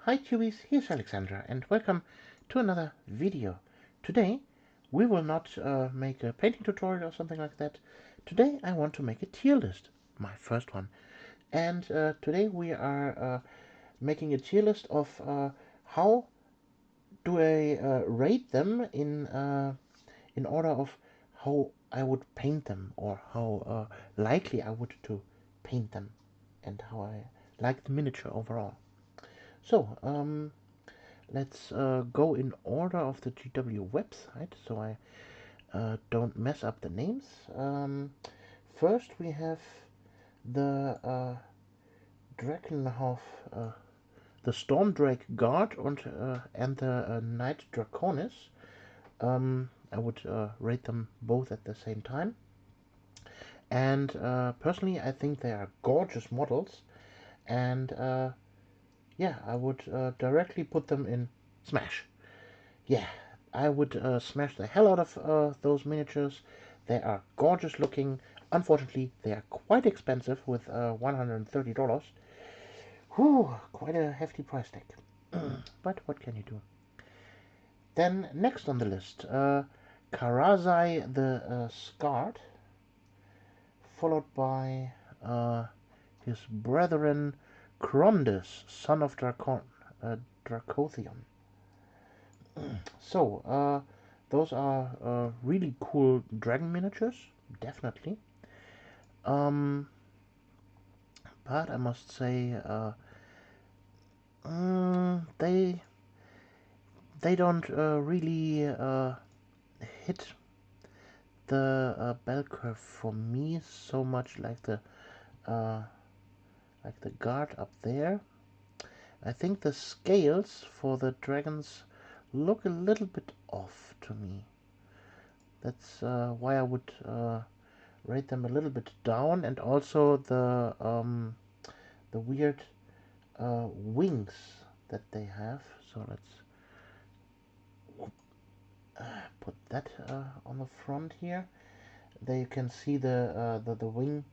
Hi Cubies, here's Alexandra and welcome to another video. Today we will not make a painting tutorial or something like that. Today I want to make a tier list, my first one. And today we are making a tier list of how do I rate them in order of how I would paint them, or how likely I would to paint them, and how I like the miniature overall. So, let's go in order of the GW website, so I don't mess up the names. First, we have the Drakenhof, the Stormdrake Guard, and the Knight Draconis. I would rate them both at the same time. And personally, I think they are gorgeous models, and yeah, I would directly put them in Smash. Yeah, I would smash the hell out of those miniatures. They are gorgeous looking. Unfortunately, they are quite expensive with $130. Whew, quite a hefty price tag. But what can you do? Then next on the list, Karazai the Scarred, followed by his brethren Cromdis, son of Dracothion. So, those are really cool dragon miniatures, definitely. Um, but I must say, they don't really hit the bell curve for me so much uh, like the guard up there. I think the scales for the dragons look a little bit off to me. That's why I would rate them a little bit down, and also the weird wings that they have. So let's put that on the front here. There you can see the wing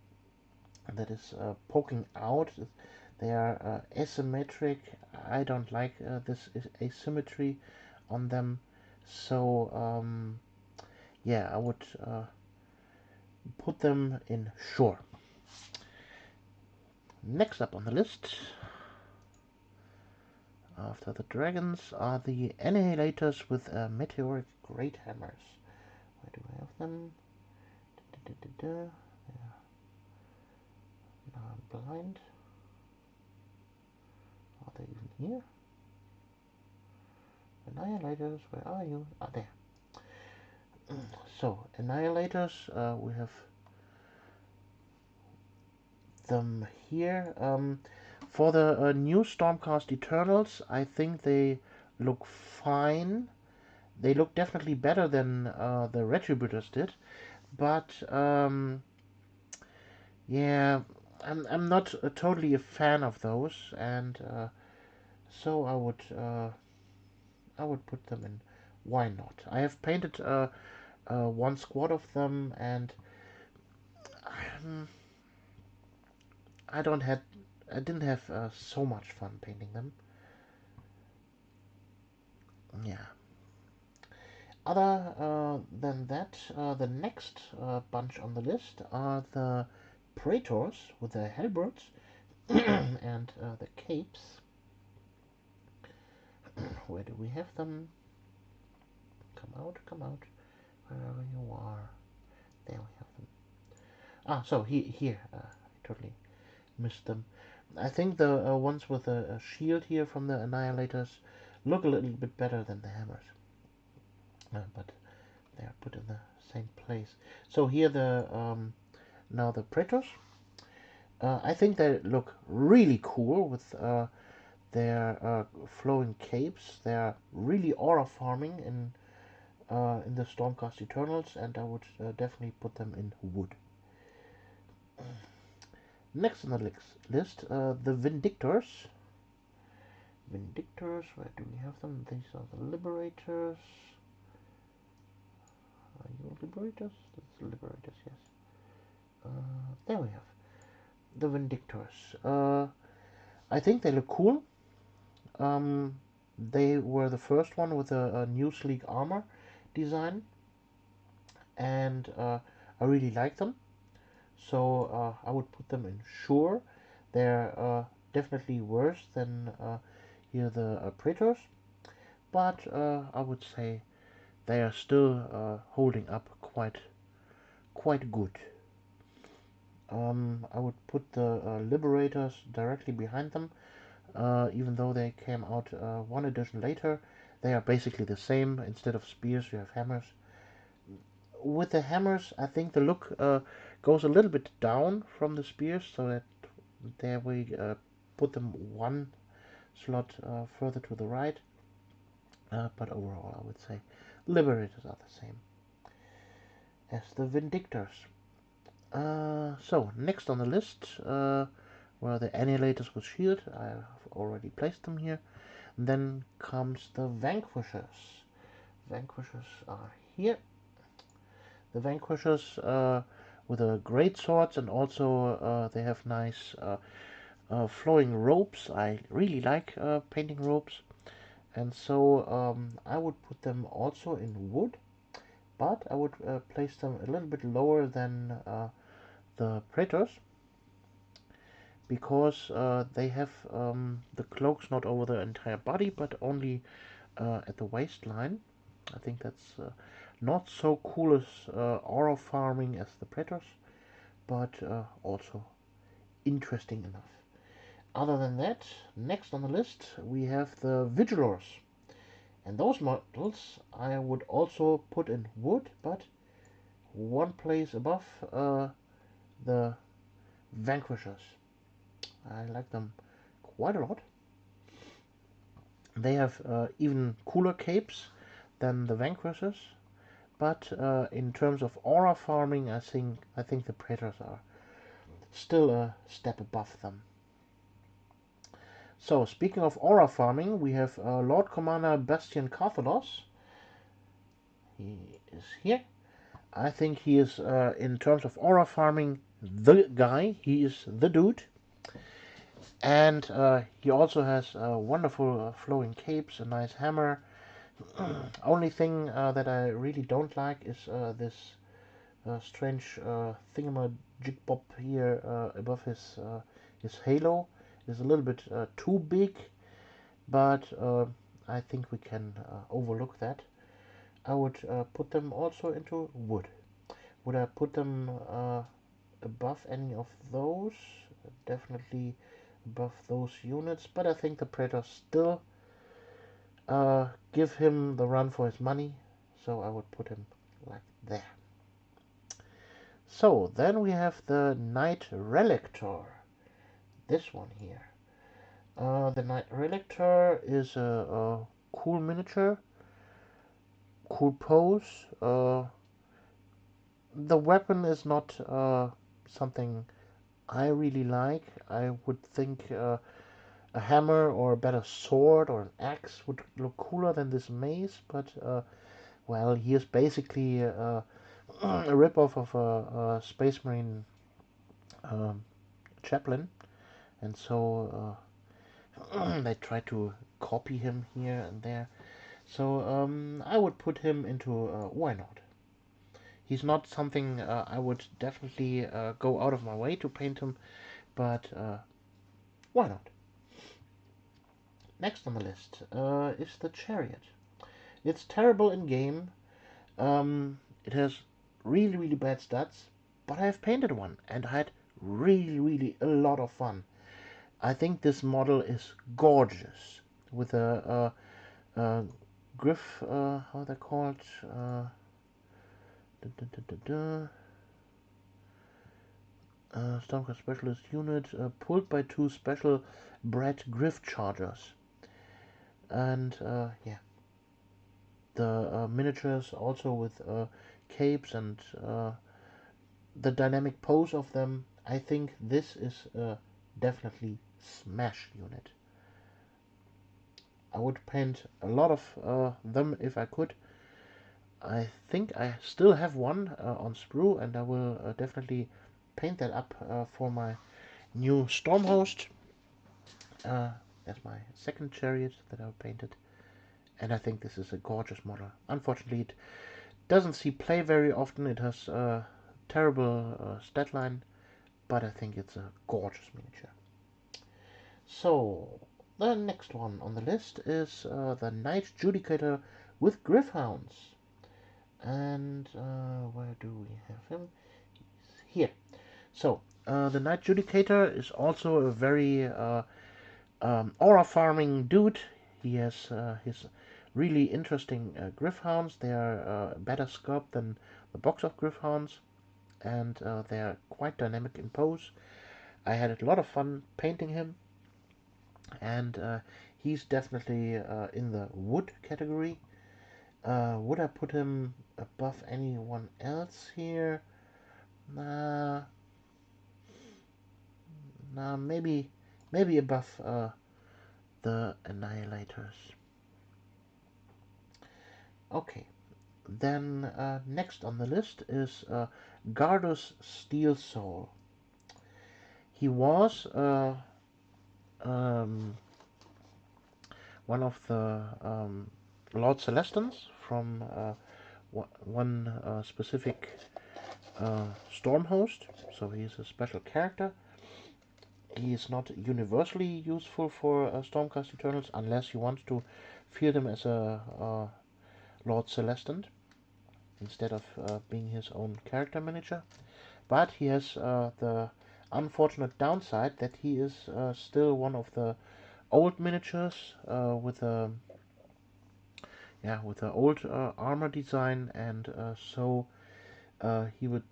that is poking out. They are asymmetric. I don't like this asymmetry on them. So yeah, I would put them in shore. Next up on the list, after the dragons, are the annihilators with meteoric great hammers. Where do I have them? Now I'm blind. Are they even here? Annihilators, where are you? Ah, there. So, annihilators, we have them here. For the new Stormcast Eternals, I think they look fine. They look definitely better than the Retributors did, but yeah, I'm not totally a fan of those, and so I would put them in. Why not? I have painted one squad of them, and um, I don't had I didn't have so much fun painting them. Yeah. Other than that, the next bunch on the list are the Praetors with the halberds and the capes. Where do we have them? Come out, come out. Wherever you are. There we have them. Ah, so here. I totally missed them. I think the ones with a shield here from the Annihilators look a little bit better than the hammers. But they are put in the same place. So here now the Praetors. I think they look really cool with their flowing capes. They are really aura farming in the Stormcast Eternals, and I would definitely put them in wood. Next on the list, the Vindictors. Vindictors, where do we have them? These are the Liberators. Are you Liberators? That's the Liberators, yes. There we have the Vindictors. I think they look cool. They were the first one with a new sleek armor design, and I really like them. So I would put them in sure. They're definitely worse than here the Praetors, but I would say they are still holding up quite good. I would put the Liberators directly behind them, even though they came out one edition later. They are basically the same. Instead of spears, you have hammers. With the hammers, I think the look goes a little bit down from the spears, so that there we put them one slot further to the right. But overall, I would say Liberators are the same as the Vindictors. So, next on the list were the Annihilators with Shield. I've already placed them here. And then comes the Vanquishers. Vanquishers are here. The Vanquishers with great swords, and also they have nice flowing robes. I really like painting robes. And so I would put them also in wood, but I would place them a little bit lower than the Praetors, because they have the cloaks not over the entire body, but only at the waistline. I think that's not so cool as aura farming as the Praetors, but also interesting enough. Other than that, next on the list we have the Vigilors. And those models I would also put in wood, but one place above the Vanquishers. I like them quite a lot. They have even cooler capes than the Vanquishers, but in terms of aura farming, I think the Praetors are still a step above them. So, speaking of aura farming, we have Lord Commander Bastian Carthalos. He is here. I think he is, in terms of aura farming, the guy. He is the dude. And he also has wonderful flowing capes, a nice hammer. Only thing that I really don't like is this strange thingamajigbob here above his halo. Is a little bit too big, but I think we can overlook that. I would put them also into wood. Would I put them above any of those? Definitely above those units, but I think the Praetors still give him the run for his money, so I would put him like there. So then we have the Knight Relictor, this one here. The Knight Relictor is a cool miniature, cool pose. The weapon is not something I really like. I would think a hammer or a better sword or an axe would look cooler than this mace, but well, he is basically a ripoff of a Space Marine chaplain, and so they try to copy him here and there. So I would put him into why not? He's not something I would definitely go out of my way to paint him, but why not? Next on the list is the Chariot. It's terrible in game. It has really bad stats, but I have painted one and I had really a lot of fun. I think this model is gorgeous with a griff, how they're called, Stormcast Specialist unit, pulled by two special bred griff chargers. And yeah, the miniatures also with capes and the dynamic pose of them. I think this is definitely smash unit. I would paint a lot of them if I could. I think I still have one on sprue, and I will definitely paint that up for my new Stormhost. as my second chariot that I painted. And I think this is a gorgeous model. Unfortunately, it doesn't see play very often. It has a terrible stat line, but I think it's a gorgeous miniature. So, the next one on the list is the Knight Judicator with Griffhounds. And where do we have him? He's here. So, the Knight Judicator is also a very aura farming dude. He has his really interesting Griffhounds. They are better sculpted than the box of Griffhounds, and they are quite dynamic in pose. I had a lot of fun painting him, and he's definitely in the wood category. Would I put him above anyone else here? Nah, maybe above the Annihilators. Okay, then next on the list is Gardus Steel Soul. He was um, one of the Lord Celestins from one specific storm host, so he's a special character. He is not universally useful for Stormcast Eternals unless you want to field him as a Lord Celestin instead of being his own character manager. But he has the unfortunate downside that he is still one of the old miniatures with a old armor design, and so he would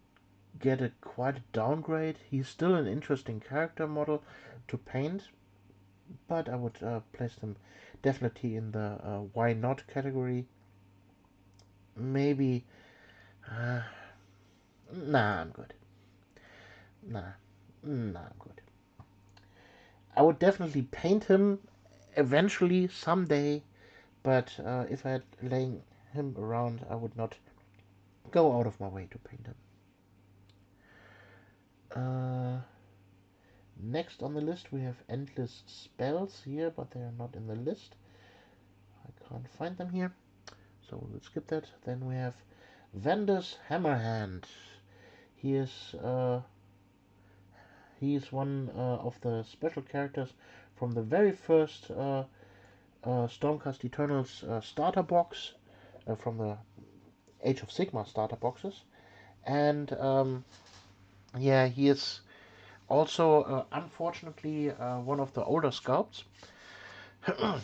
get a quite a downgrade. He's still an interesting character model to paint, but I would place them definitely in the why not category. Maybe nah, I'm good. Nah, I'm good. I would definitely paint him eventually someday, but if I had laying him around, I would not go out of my way to paint him. Next on the list we have endless spells here, but they are not in the list. I can't find them here, so we'll skip that. Then we have Vander's Hammerhand. He is one of the special characters from the very first Stormcast Eternals starter box, from the Age of Sigmar starter boxes, and yeah, he is also unfortunately one of the older sculpts.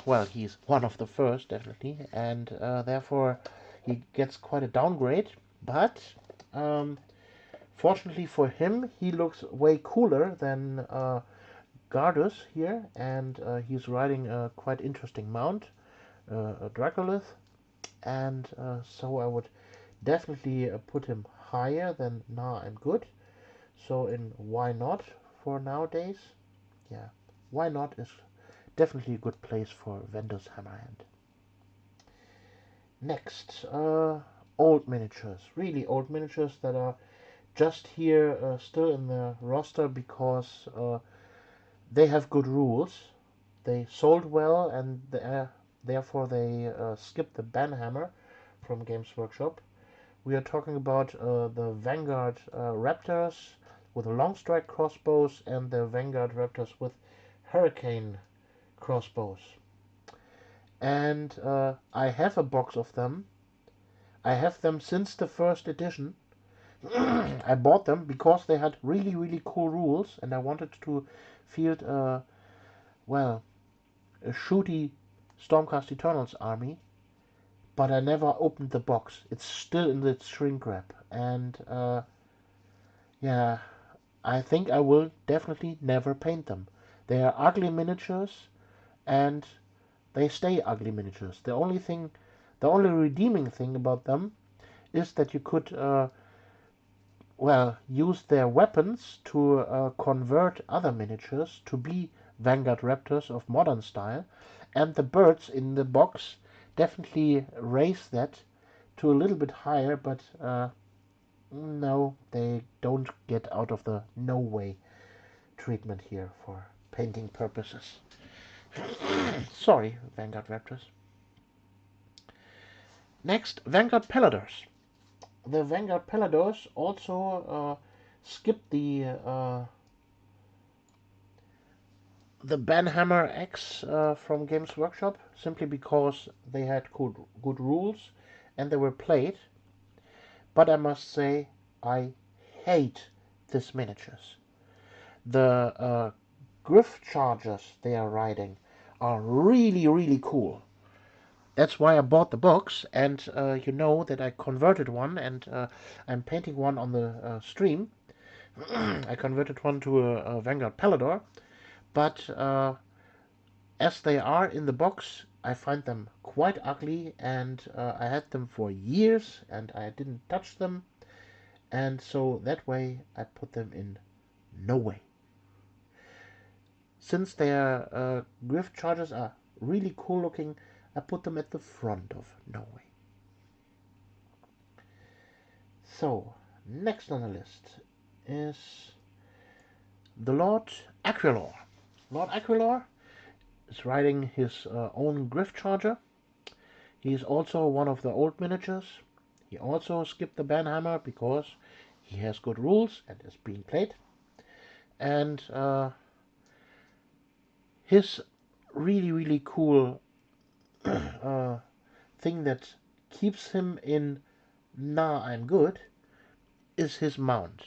Well, he's one of the first, definitely, and therefore he gets quite a downgrade. But um, fortunately for him, he looks way cooler than Gardus here, and he's riding a quite interesting mount, a Dracolith, and so I would definitely put him higher than Nah and Good. So in why not for nowadays? Yeah, why not is definitely a good place for Vendor's Hammerhand. Next, old miniatures, really old miniatures that are just here still in the roster because they have good rules. They sold well, and therefore they skipped the Banhammer from Games Workshop. We are talking about the Vanguard Raptors with long strike crossbows and the Vanguard Raptors with Hurricane crossbows. And I have a box of them. I have them since the first edition. I bought them because they had really, really cool rules, and I wanted to field well, a shooty Stormcast Eternals army, but I never opened the box. It's still in its shrink wrap, and yeah, I think I will definitely never paint them. They are ugly miniatures, and they stay ugly miniatures. The only redeeming thing about them is that you could, use their weapons to convert other miniatures to be Vanguard Raptors of modern style, and the birds in the box definitely raise that to a little bit higher, but no, they don't get out of the no way treatment here for painting purposes. Sorry, Vanguard Raptors. Next, Vanguard Paladors. The Vanguard Paladors also skipped the Banhammer X from Games Workshop simply because they had good rules and they were played. But I must say, I hate these miniatures. The Griff Chargers they are riding are really cool. That's why I bought the box, and you know that I converted one, and I'm painting one on the stream. I converted one to a Vanguard Palador, but as they are in the box, I find them quite ugly, and I had them for years, and I didn't touch them, and so that way I put them in no way. Since their Griff Chargers are really cool looking, I put them at the front of no way. So, next on the list is the Lord Aquilor. Lord Aquilor is riding his own Griff Charger. He is also one of the old miniatures. He also skipped the Banhammer because he has good rules and is being played. And his really cool thing that keeps him in nah, I'm good is his mount.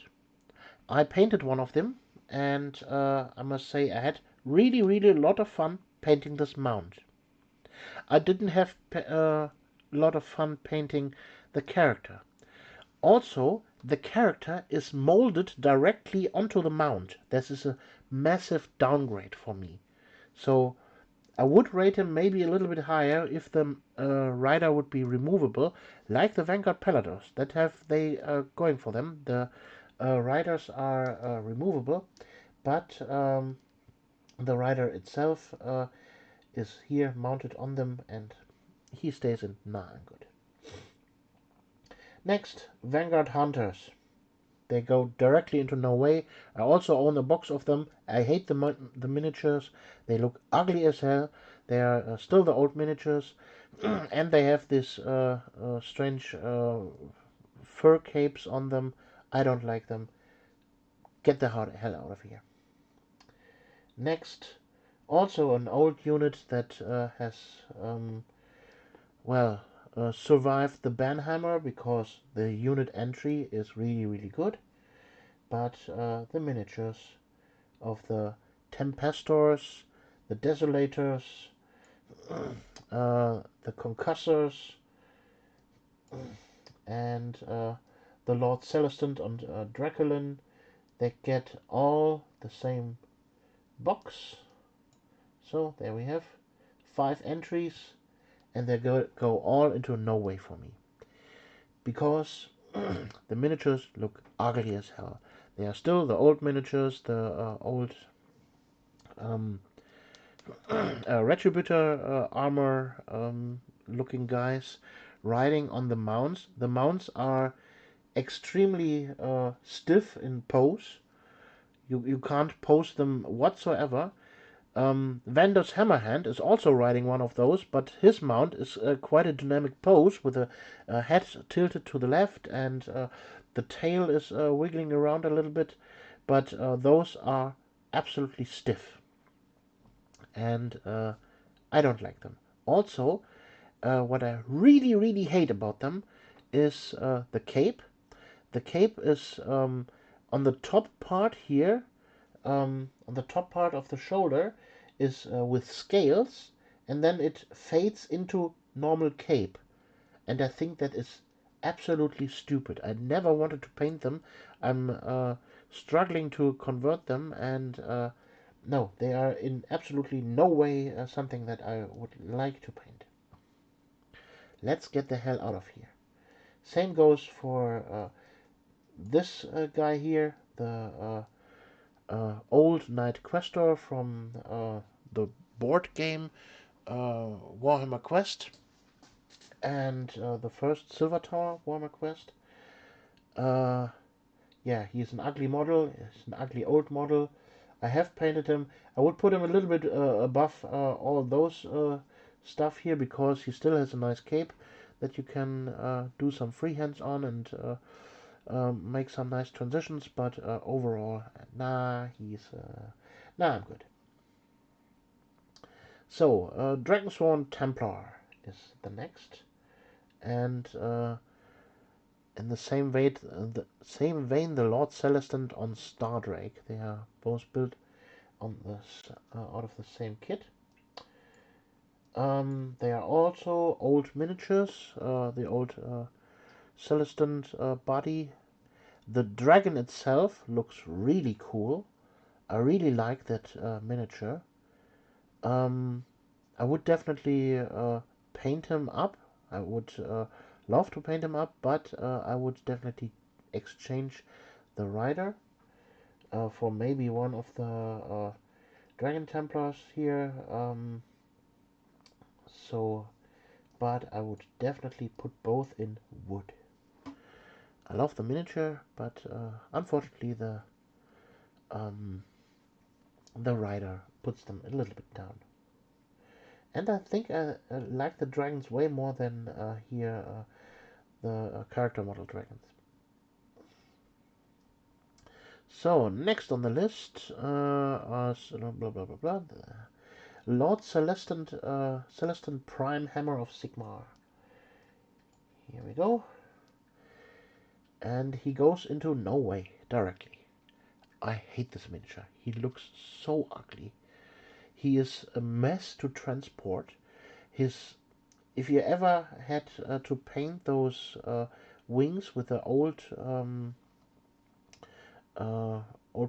I painted one of them, and I must say I had really a lot of fun painting this mount. I didn't have a lot of fun painting the character. Also, the character is molded directly onto the mount. This is a massive downgrade for me. So I would rate him maybe a little bit higher if the rider would be removable, like the Vanguard Paladors that have they going for them. The riders are removable, but the rider itself is here mounted on them, and he stays in good. Next, Vanguard Hunters. They go directly into no way. I also own a box of them. I hate the miniatures. They look ugly as hell. They are still the old miniatures, and they have this strange fur capes on them. I don't like them. Get the hell out of here. Next, also an old unit that has survived the Banhammer because the unit entry is really good. But the miniatures of the Tempestors, the Desolators, the Concussors, and the Lord Celestant and Draculin, they get all the same box. So there we have 5 entries, and they go all into no way for me. Because the miniatures look ugly as hell. They are still the old miniatures, the old Retributor armor looking guys riding on the mounts. The mounts are extremely stiff in pose. You can't pose them whatsoever. Vander's Hammerhand is also riding one of those, but his mount is quite a dynamic pose with a head tilted to the left, and the tail is wiggling around a little bit, but those are absolutely stiff, and I don't like them. Also, what I really hate about them is the cape. The cape is on the top part here, on the top part of the shoulder, is with scales, and then it fades into normal cape. And I think that is absolutely stupid. I never wanted to paint them. I'm struggling to convert them, and no, they are in absolutely no way something that I would like to paint. Let's get the hell out of here. Same goes for this guy here, the old Knight Questor from the board game Warhammer Quest, and the first Silver Tower Warhammer Quest. Yeah, he's an ugly model. He's an ugly old model. I have painted him. I would put him a little bit above all those stuff here, because he still has a nice cape that you can do some freehands on and make some nice transitions. But overall, nah, I'm good. So Dragonsworn Templar is the next, and in the same vein, the Lord Celestant on Stardrake. They are both built on this out of the same kit. They are also old miniatures. The old Celestant body. The dragon itself looks really cool. I really like that miniature. Um, I would definitely paint him up. I would love to paint him up, but I would definitely exchange the rider for maybe one of the Dragon Templars here. So, but I would definitely put both in wood. I love the miniature, but unfortunately the rider puts them a little bit down. And I think I like the dragons way more than here the character model dragons. So next on the list are blah blah blah blah. Lord Celestant Prime Hammer of Sigmar. Here we go. And he goes into Norway directly. I hate this miniature. He looks so ugly. He is a mess to transport. If you ever had to paint those wings with the old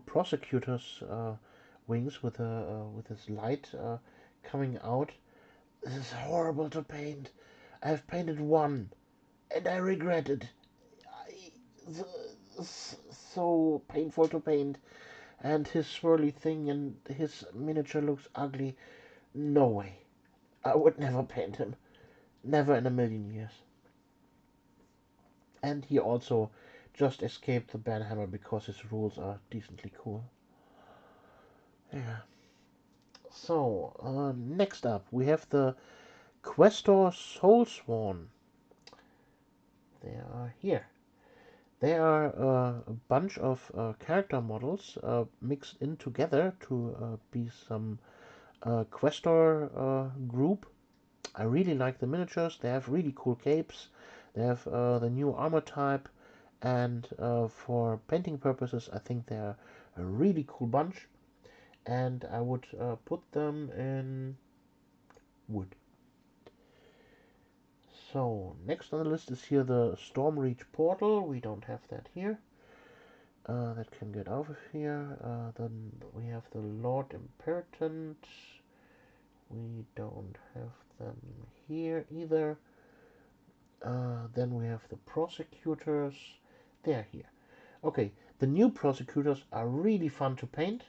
prosecutor's wings with his light coming out, this is horrible to paint. I have painted one, and I regret it. So painful to paint, and his swirly thing and his miniature looks ugly. No way. I would never paint him. Never in a million years. And he also just escaped the banhammer because his rules are decently cool. Yeah. So, next up we have the Questor Soulsworn. They are here. They are a bunch of character models mixed in together to be some Questor group. I really like the miniatures. They have really cool capes. They have the new armor type, and for painting purposes, I think they're a really cool bunch. And I would put them in wood. So next on the list is here the Stormreach Portal. We don't have that here. That can get out of here. Then we have the Lord Imperatant. We don't have them here either. Then we have the Prosecutors. They're here. Okay, the new Prosecutors are really fun to paint.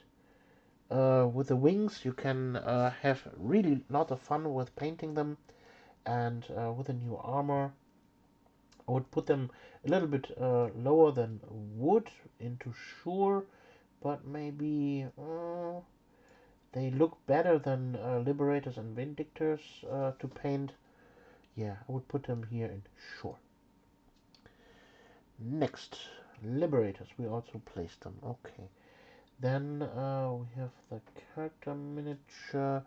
With the wings, you can have really lot of fun with painting them. And with the new armor, I would put them a little bit lower than wood into sure, but maybe they look better than Liberators and Vindictors to paint. Yeah, I would put them here in sure. Next, Liberators. We also placed them. Okay. Then we have the character miniature.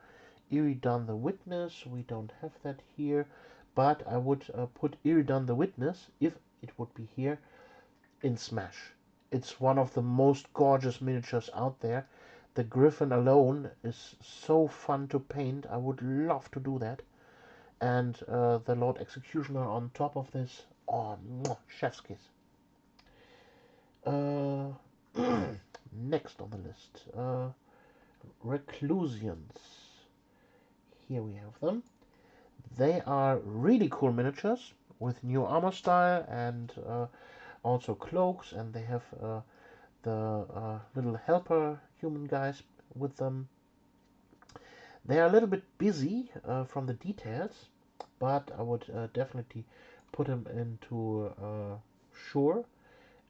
Iridan the Witness. We don't have that here. But I would put Iridan the Witness, if it would be here, in Smash. It's one of the most gorgeous miniatures out there. The Griffin alone is so fun to paint. I would love to do that. And the Lord Executioner on top of this. Oh, chef's kiss. Next on the list. Reclusions. Here we have them. They are really cool miniatures with new armor style and also cloaks, and they have the little helper human guys with them. They are a little bit busy from the details, but I would definitely put them into sure,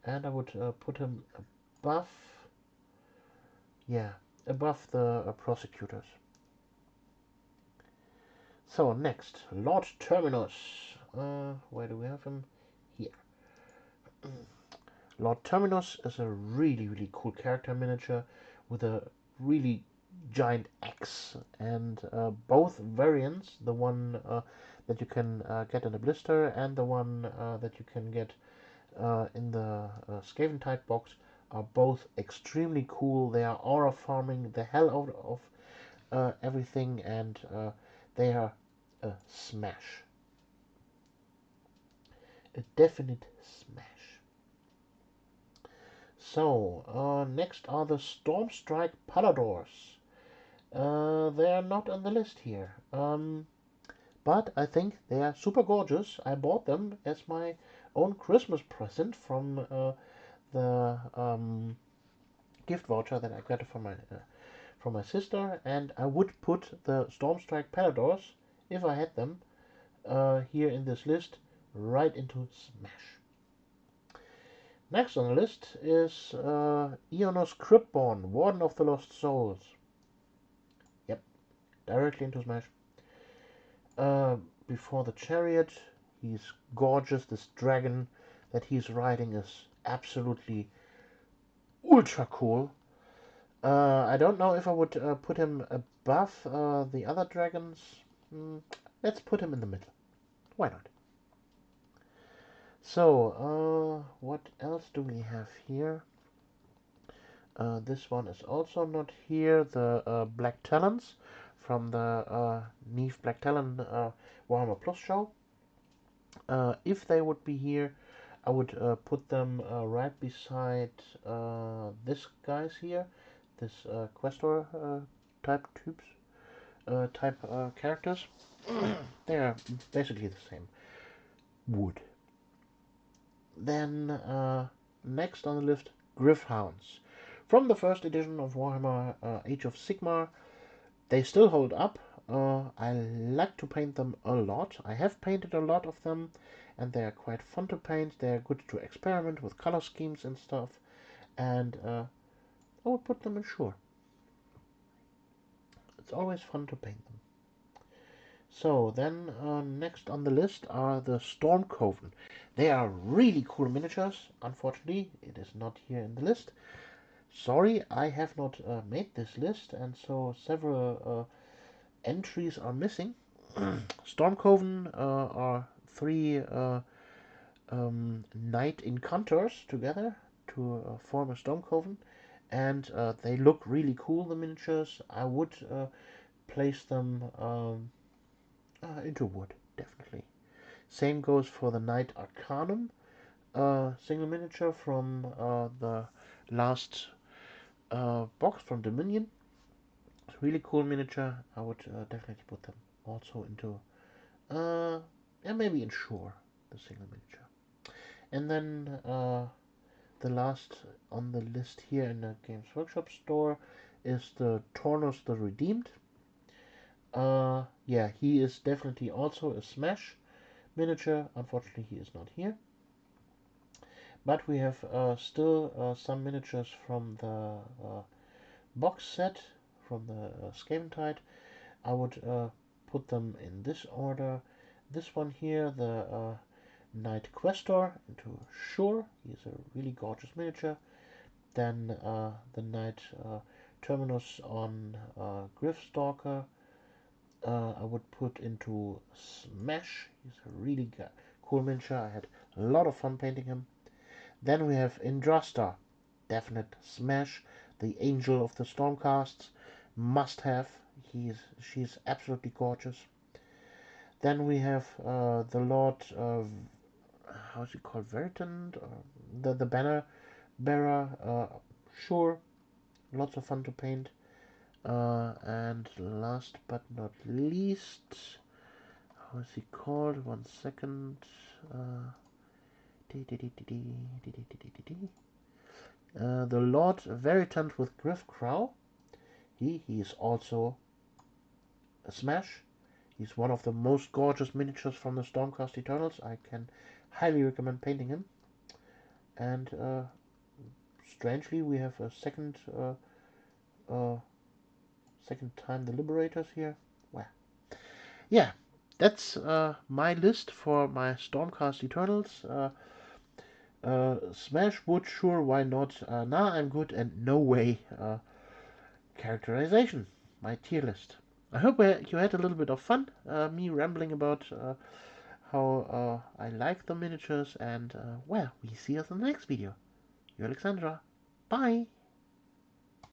and I would put them above. Yeah, above the prosecutors. So next, Lord Terminus. Where do we have him? Here. Lord Terminus is a really cool character miniature with a really giant axe, and both variants, the one that you can get in a blister and the one that you can get in the Skaven type box, are both extremely cool. They are aura farming the hell out of everything, and they are a smash. A definite smash. So, next are the Stormstrike Paladors. They are not on the list here. But I think they are super gorgeous. I bought them as my own Christmas present from the gift voucher that I got from my sister, and I would put the Stormstrike Paladors, if I had them, here in this list, right into Smash. Next on the list is Ionos Cryptborn, Warden of the Lost Souls. Yep, directly into Smash. Before the chariot, he's gorgeous. This dragon that he's riding is absolutely ultra cool. I don't know if I would put him above the other dragons. Let's put him in the middle. Why not? So, what else do we have here? This one is also not here. The Black Talons from the Neve Black Talon Warhammer Plus show. If they would be here, I would put them right beside this guys here, this Questor type characters. They are basically the same wood. Then next on the list, Gryph-hounds. From the first edition of Warhammer Age of Sigmar. They still hold up. I like to paint them a lot. I have painted a lot of them, and they are quite fun to paint. They are good to experiment with color schemes and stuff, and I would put them in Sure. It's always fun to paint them. So then next on the list are the Stormcoven. They are really cool miniatures. Unfortunately, it is not here in the list. Sorry, I have not made this list, and so several entries are missing. Stormcoven are three knight encounters together to form a Stormcoven, and they look really cool, the miniatures. I would place them into wood, definitely. Same goes for the Knight Arcanum single miniature from the last box from Dominion. It's really cool miniature. I would definitely put them also into yeah, maybe Ensure, the single miniature. And then the last on the list here in the Games Workshop store is the Tornos the Redeemed. Yeah, he is definitely also a Smash miniature. Unfortunately, he is not here. But we have still some miniatures from the box set from the Skaven Tide. I would put them in this order. This one here, the Knight Questor into Sure. He's a really gorgeous miniature. Then the Knight Terminus on Gryphstalker. I would put into Smash. He's a really cool miniature. I had a lot of fun painting him. Then we have Indrasta. Definite Smash. The Angel of the Stormcasts. Must have. She's absolutely gorgeous. Then we have the Lord of, how's he called, Veritant? The banner bearer. Sure, lots of fun to paint. And last but not least, how is he called? One second. The Lord Veritant with Griffcrow. He is also a Smash. He's one of the most gorgeous miniatures from the Stormcast Eternals. I can highly recommend painting him. And strangely, we have a second Second time the Liberators here. Well, yeah, that's my list for my Stormcast Eternals. Smash wood, sure, why not? Nah, I'm good, and no way. Characterization, my tier list. I hope you had a little bit of fun, me rambling about how I like the miniatures, and well, we see us in the next video. You, Alexandra. Bye!